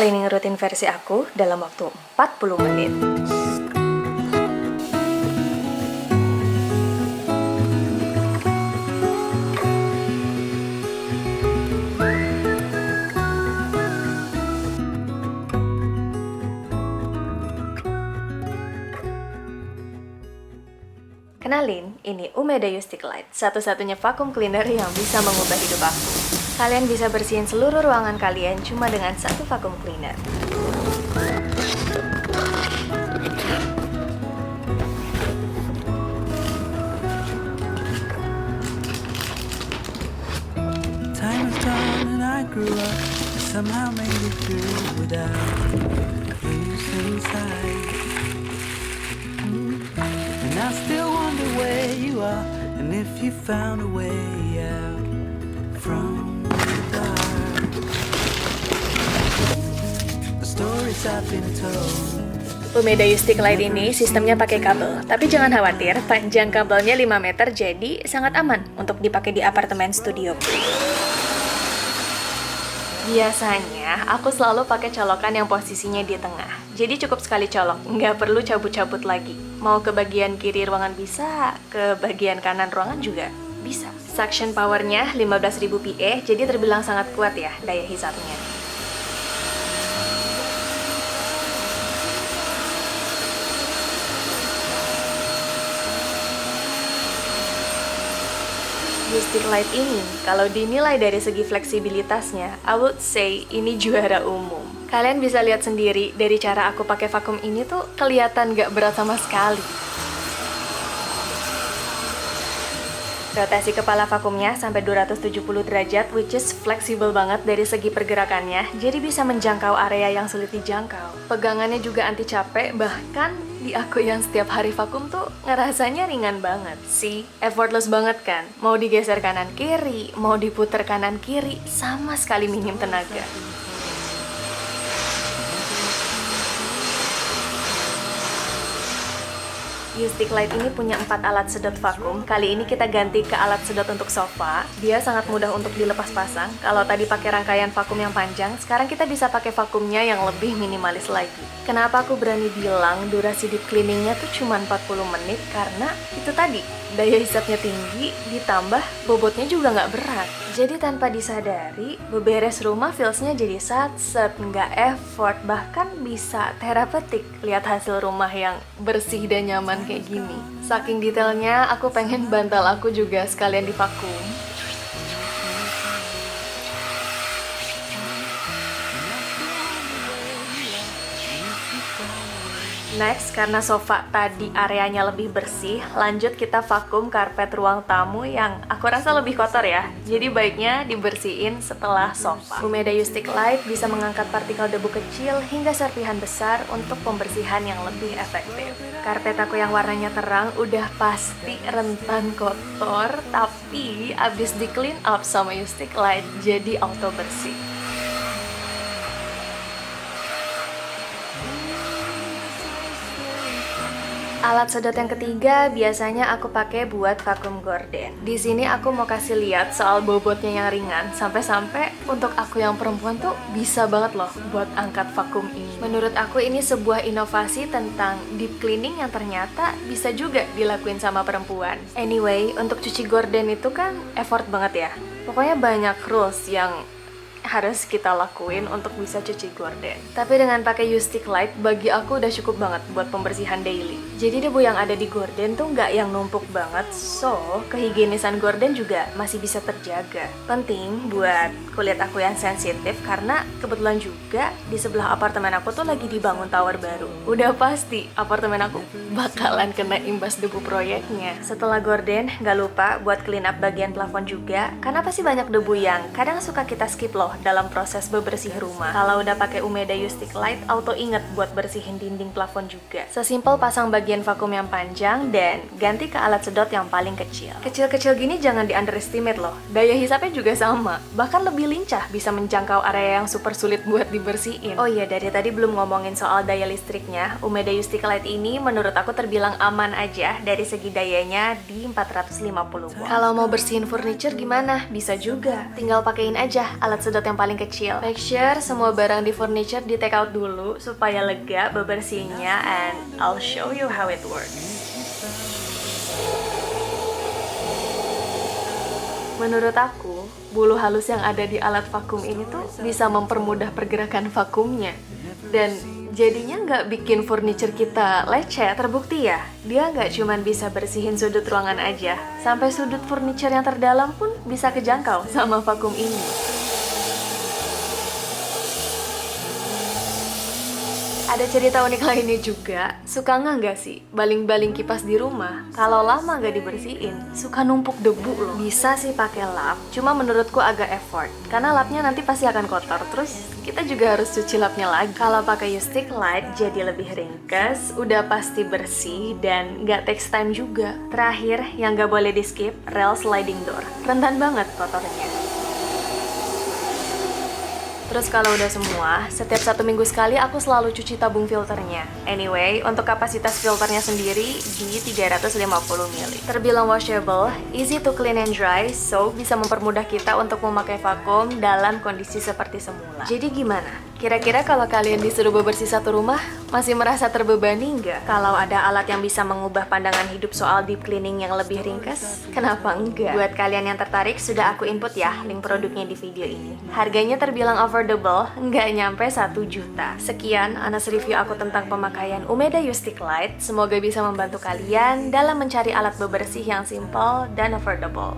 cleaning rutin versi aku dalam waktu 40 menit. Kenalin, ini Umedayu Stick Light, satu-satunya vacuum cleaner yang bisa mengubah hidup aku. Kalian bisa bersihin seluruh ruangan kalian cuma dengan satu vacuum cleaner. Time has gone and I grew up, somehow made it through without use inside. And I still wonder where you are, and if you found a way out from the dark. The stories I've been told. Umedayu Stick Light ini sistemnya pakai kabel, tapi jangan khawatir, panjang kabelnya 5 meter jadi sangat aman untuk dipakai di apartemen studio. Biasanya, aku selalu pakai colokan yang posisinya di tengah. Jadi cukup sekali colok, nggak perlu cabut-cabut lagi. Mau ke bagian kiri ruangan bisa, ke bagian kanan ruangan juga bisa. Suction powernya 15.000 PA, jadi terbilang sangat kuat ya daya hisapnya. Stick Light ini, kalau dinilai dari segi fleksibilitasnya, I would say ini juara umum. Kalian bisa lihat sendiri dari cara aku pakai vakum ini tuh kelihatan gak berat sama sekali. Rotasi kepala vakumnya sampai 270 derajat, which is fleksibel banget dari segi pergerakannya, jadi bisa menjangkau area yang sulit dijangkau. Pegangannya juga anti capek, bahkan di aku yang setiap hari vakum tuh ngerasanya ringan banget. See, effortless banget kan? Mau digeser kanan kiri, mau diputer kanan kiri, sama sekali minim tenaga. Stick Light ini punya 4 alat sedot vakum. Kali ini kita ganti ke alat sedot untuk sofa. Dia sangat mudah untuk dilepas pasang. Kalau tadi pakai rangkaian vakum yang panjang, sekarang kita bisa pakai vakumnya yang lebih minimalis lagi. Kenapa aku berani bilang durasi deep cleaningnya tuh cuma 40 menit? Karena itu tadi, daya hisapnya tinggi, ditambah bobotnya juga nggak berat. Jadi tanpa disadari, beberes rumah feels-nya jadi sat-set, nggak effort, bahkan bisa terapeutik. Lihat hasil rumah yang bersih dan nyaman kayak gini. Saking detailnya, aku pengen bantal aku juga sekalian divakum. Next, karena sofa tadi areanya lebih bersih, lanjut kita vakum karpet ruang tamu yang aku rasa lebih kotor ya. Jadi baiknya dibersihin setelah sofa. Umedayu Stick Light bisa mengangkat partikel debu kecil hingga serpihan besar untuk pembersihan yang lebih efektif. Karpet aku yang warnanya terang udah pasti rentan kotor, tapi abis di clean up sama Stick Light jadi auto bersih. Alat sedot yang ketiga biasanya aku pakai buat vacuum gorden. Di sini aku mau kasih lihat soal bobotnya yang ringan, sampai-sampai untuk aku yang perempuan tuh bisa banget loh buat angkat vacuum ini. Menurut aku ini sebuah inovasi tentang deep cleaning yang ternyata bisa juga dilakuin sama perempuan. Anyway, untuk cuci gorden itu kan effort banget ya. Pokoknya banyak rules yang harus kita lakuin untuk bisa cuci gorden. Tapi dengan pakai Stick Light, bagi aku udah cukup banget buat pembersihan daily. Jadi debu yang ada di gorden tuh nggak yang numpuk banget, so kehigienisan gorden juga masih bisa terjaga. Penting buat kulit aku yang sensitif karena kebetulan juga di sebelah apartemen aku tuh lagi dibangun tower baru. Udah pasti apartemen aku bakalan kena imbas debu proyeknya. Setelah gorden, nggak lupa buat clean up bagian plafon juga, karena pasti banyak debu yang kadang suka kita skip loh dalam proses bebersih rumah. Kalau udah pakai Umedayu Stick Light, auto inget buat bersihin dinding plafon juga. Sesimpel pasang bagian vakum yang panjang dan ganti ke alat sedot yang paling kecil. Kecil-kecil gini jangan di underestimate loh. Daya hisapnya juga sama, bahkan lebih lincah, bisa menjangkau area yang super sulit buat dibersihin. Oh iya, dari tadi belum ngomongin soal daya listriknya. Umedayu Stick Light ini menurut aku terbilang aman aja dari segi dayanya di 450 watt. Kalau mau bersihin furniture gimana? Bisa juga. Tinggal pakein aja alat sedot episode yang paling kecil. Make sure semua barang di furniture di take out dulu supaya lega bebersihnya, and I'll show you how it works. Menurut aku, bulu halus yang ada di alat vakum ini tuh bisa mempermudah pergerakan vakumnya. Dan jadinya nggak bikin furniture kita lecet. Terbukti ya, dia nggak cuman bisa bersihin sudut ruangan aja, sampai sudut furniture yang terdalam pun bisa kejangkau sama vakum ini. Ada cerita unik lainnya juga. Suka nggak sih baling-baling kipas di rumah? Kalau lama nggak dibersihin, suka numpuk debu loh. Bisa sih pakai lap, cuma menurutku agak effort. Karena lapnya nanti pasti akan kotor, terus kita juga harus cuci lapnya lagi. Kalau pakai Stick Light jadi lebih ringkes, udah pasti bersih dan nggak takes time juga. Terakhir, yang nggak boleh di skip, rail sliding door. Rentan banget kotornya. Terus kalau udah semua, setiap 1 minggu sekali aku selalu cuci tabung filternya. Anyway, untuk kapasitas filternya sendiri di 350 ml. Terbilang washable, easy to clean and dry, so bisa mempermudah kita untuk memakai vakum dalam kondisi seperti semula. Jadi gimana? Kira-kira kalau kalian disuruh bebersih satu rumah, masih merasa terbebani nggak? Kalau ada alat yang bisa mengubah pandangan hidup soal deep cleaning yang lebih ringkas, kenapa enggak? Buat kalian yang tertarik, sudah aku input ya link produknya di video ini. Harganya terbilang affordable, nggak nyampe 1 juta. Sekian Anas review aku tentang pemakaian Umeda Stick Light. Semoga bisa membantu kalian dalam mencari alat bebersih yang simple dan affordable.